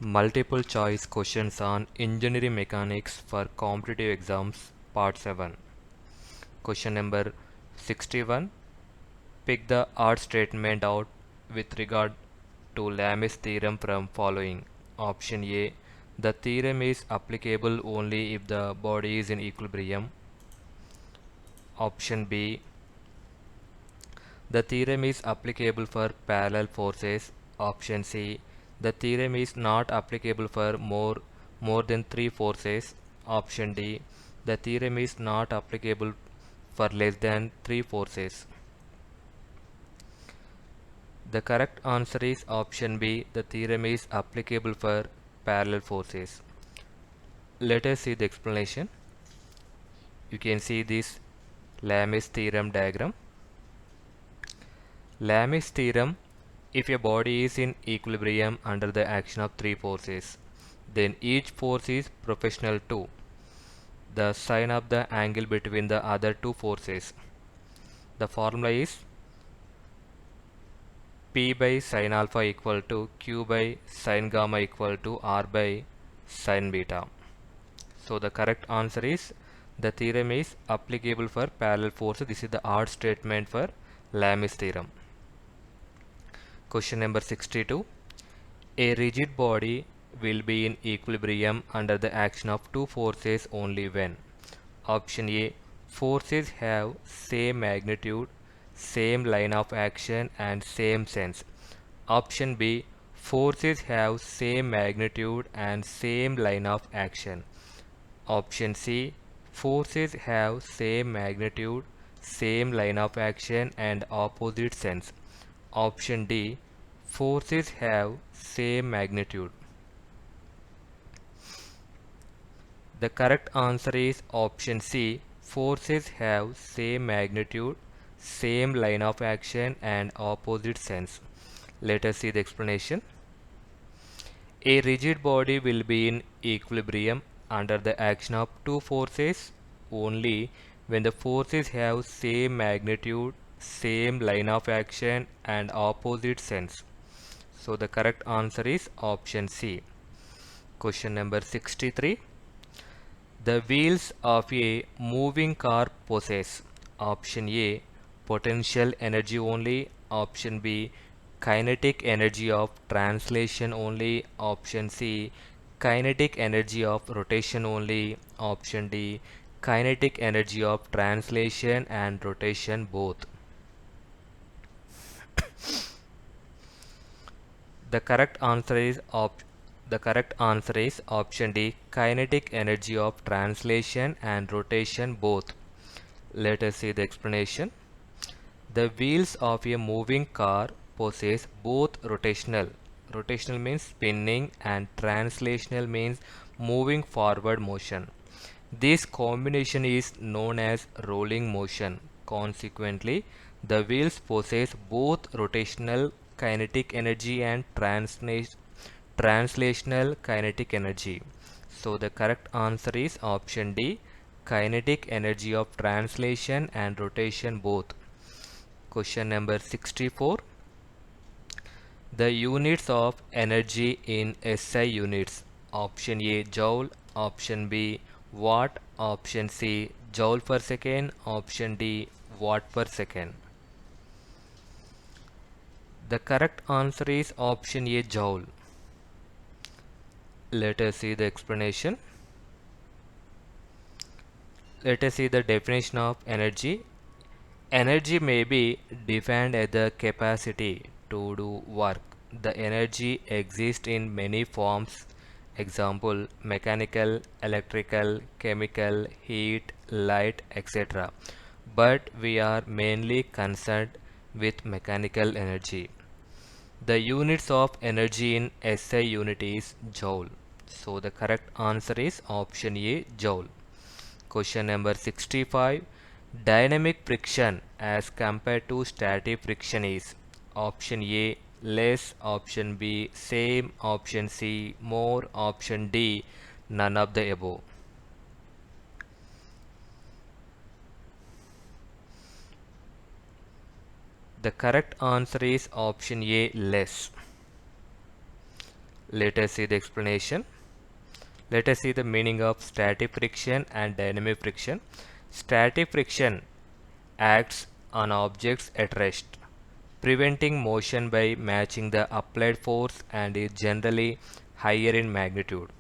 Multiple choice questions on engineering mechanics for competitive exams part 7. Question number 61. Pick the odd statement out with regard to Lamy's theorem from following. Option A. The theorem is applicable only if the body is in equilibrium. Option B. The theorem is applicable for parallel forces. Option C. The theorem is not applicable for more than 3 forces. Option D. The theorem is not applicable for less than 3 forces. The correct answer is option B. The theorem is applicable for parallel forces. Let us see the explanation. You can see this Lamy's theorem diagram. Lamy's theorem: if a body is in equilibrium under the action of 3 forces, then each force is proportional to the sine of the angle between the other 2 forces. The formula is P by sine alpha equal to Q by sine gamma equal to R by sine beta. So the correct answer is the theorem is applicable for parallel forces. This is the odd statement for Lamy's theorem. Question number 62. A rigid body will be in equilibrium under the action of 2 forces only when. Option A. Forces have same magnitude, same line of action and same sense. Option B. Forces have same magnitude and same line of action. Option C. Forces have same magnitude, same line of action and opposite sense. Option D. Forces have same magnitude. The correct answer is option C. Forces have same magnitude, same line of action and opposite sense. Let us see the explanation. A rigid body will be in equilibrium under the action of 2 forces only when the forces have same magnitude, same line of action and opposite sense. So the correct answer is option C. Question number 63. The wheels of a moving car possess. Option A. Potential energy only. Option B. Kinetic energy of translation only. Option C. Kinetic energy of rotation only. Option D. Kinetic energy of translation and rotation both. The correct answer is option D. Kinetic energy of translation and rotation both. Let us see the explanation. The wheels of a moving car possess both rotational means spinning, and translational means moving forward motion. This combination is known as rolling motion. Consequently, the wheels possess both rotational kinetic energy and translational kinetic energy. So the correct answer is option D. Kinetic energy of translation and rotation both. Question number 64. The units of energy in SI units. Option A joule, option B watt, option C joule per second, option D watt per second. The correct answer is option A joule. Let us see the explanation. Let us see the definition of energy. Energy may be defined as the capacity to do work. The energy exists in many forms. Example: mechanical, electrical, chemical, heat, light, etc. But we are mainly concerned with mechanical energy. The units of energy in SI unit is joule. So the correct answer is option A joule. Question number 65. Dynamic friction as compared to static friction is. Option A less, option B same, option C more, option D none of the above. The correct answer is option A less. Let us see the explanation. Let us see the meaning of static friction and dynamic friction. Static friction acts on objects at rest, preventing motion by matching the applied force and is generally higher in magnitude.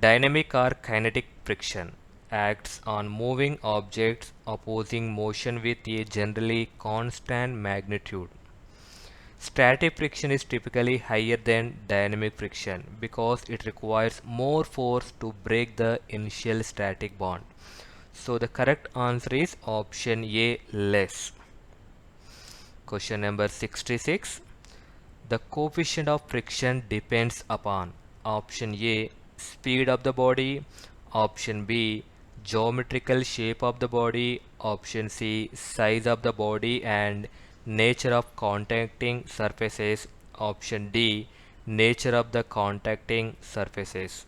Dynamic or kinetic friction acts on moving objects opposing motion with a generally constant magnitude. Static friction is typically higher than dynamic friction because it requires more force to break the initial static bond. So the correct answer is option A, less. Question number 66. The coefficient of friction depends upon option A, speed of the body, option B, geometrical shape of the body, option C, size of the body and nature of contacting surfaces, option D, nature of the contacting surfaces.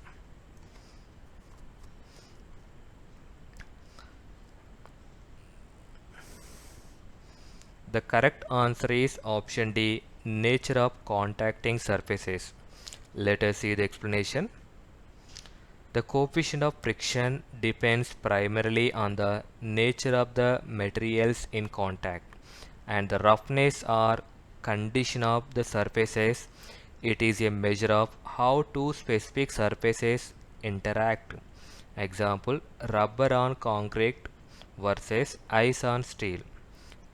The correct answer is option D, nature of contacting surfaces. Let us see the explanation. The coefficient of friction depends primarily on the nature of the materials in contact and the roughness or condition of the surfaces. It is a measure of how two specific surfaces interact. Example, rubber on concrete versus ice on steel,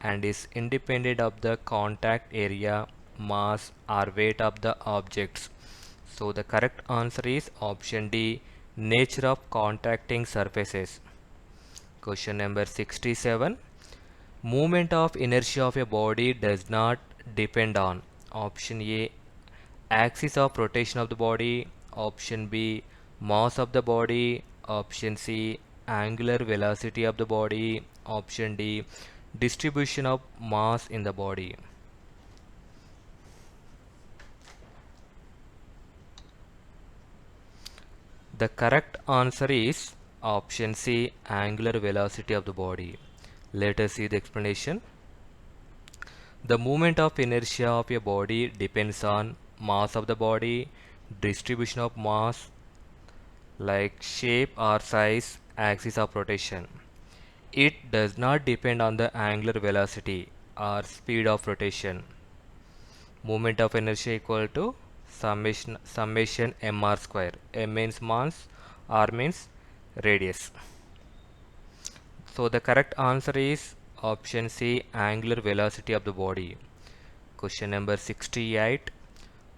and is independent of the contact area, mass or weight of the objects. So the correct answer is option D, nature of contacting surfaces. Question number 67. Movement of inertia of a body does not depend on option A, axis of rotation of the body, option B, mass of the body, option C, angular velocity of the body, option D, distribution of mass in the body. The correct answer is option C, angular velocity of the body. Let us see the explanation. The moment of inertia of a body depends on mass of the body, distribution of mass like shape or size, axis of rotation. It does not depend on the angular velocity or speed of rotation. Moment of inertia equal to summation mr square. M means mass, r means radius. So the correct answer is option C, angular velocity of the body. Question number 68.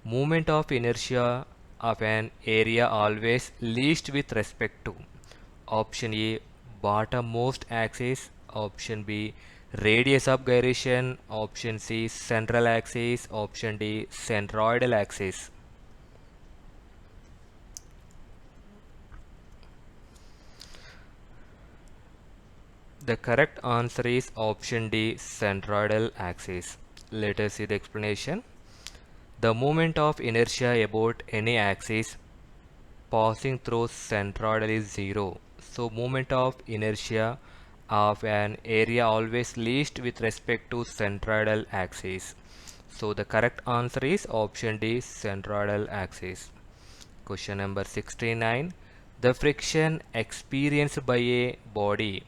Moment of inertia of an area always least with respect to option A, bottommost axis, option B, radius of gyration, option C, central axis, option D, centroidal axis. The correct answer is option D, centroidal axis. Let us see the explanation. The moment of inertia about any axis passing through centroidal is zero. So moment of inertia of an area always least with respect to centroidal axis. So the correct answer is option D, centroidal axis. Question number 69. The friction experienced by a body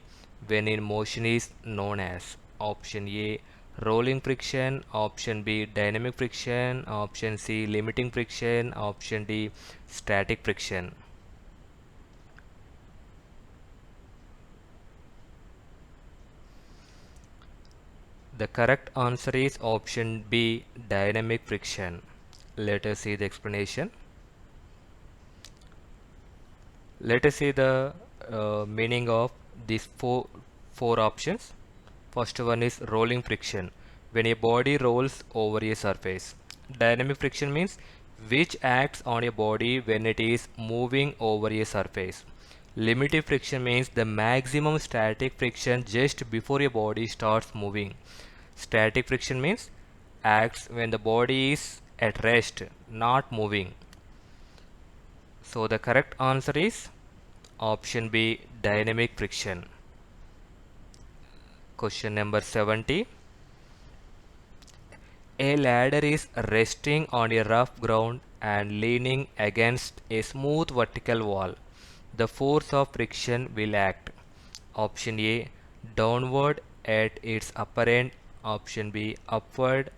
when in motion is known as option A, rolling friction, option B, dynamic friction, option C, limiting friction, option D, static friction. The correct answer is option B, dynamic friction. Let us see the explanation. Let us see the meaning of these four options. First one is rolling friction. When a body rolls over a surface. Dynamic friction means which acts on a body when it is moving over a surface. Limited friction means the maximum static friction just before a body starts moving. Static friction means acts when the body is at rest, not moving. So the correct answer is option B, dynamic friction. Question number 70. A ladder is resting on a rough ground and leaning against a smooth vertical wall. The force of friction will act. Option A, downward at its upper end. Option B, upward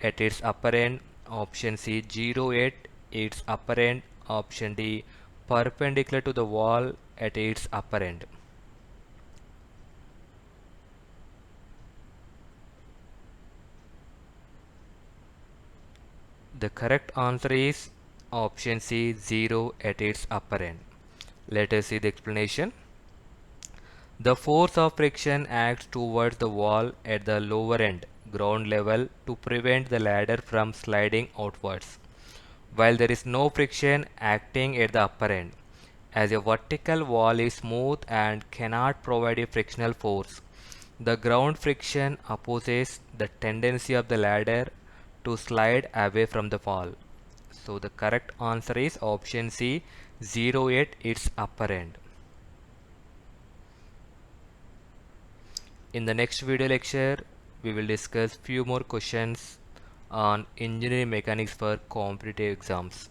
at its upper end. Option C, 0 at its upper end. Option D, perpendicular to the wall at its upper end. The correct answer is option C, 0 at its upper end. Let us see the explanation. The force of friction acts towards the wall at the lower end, ground level, to prevent the ladder from sliding outwards, while there is no friction acting at the upper end. As a vertical wall is smooth and cannot provide a frictional force, the ground friction opposes the tendency of the ladder to slide away from the wall. So the correct answer is option C, 0 at its upper end. In the next video lecture, we will discuss few more questions on engineering mechanics for competitive exams.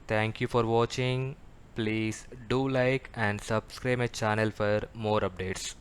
Thank you for watching. Please do like and subscribe my channel for more updates.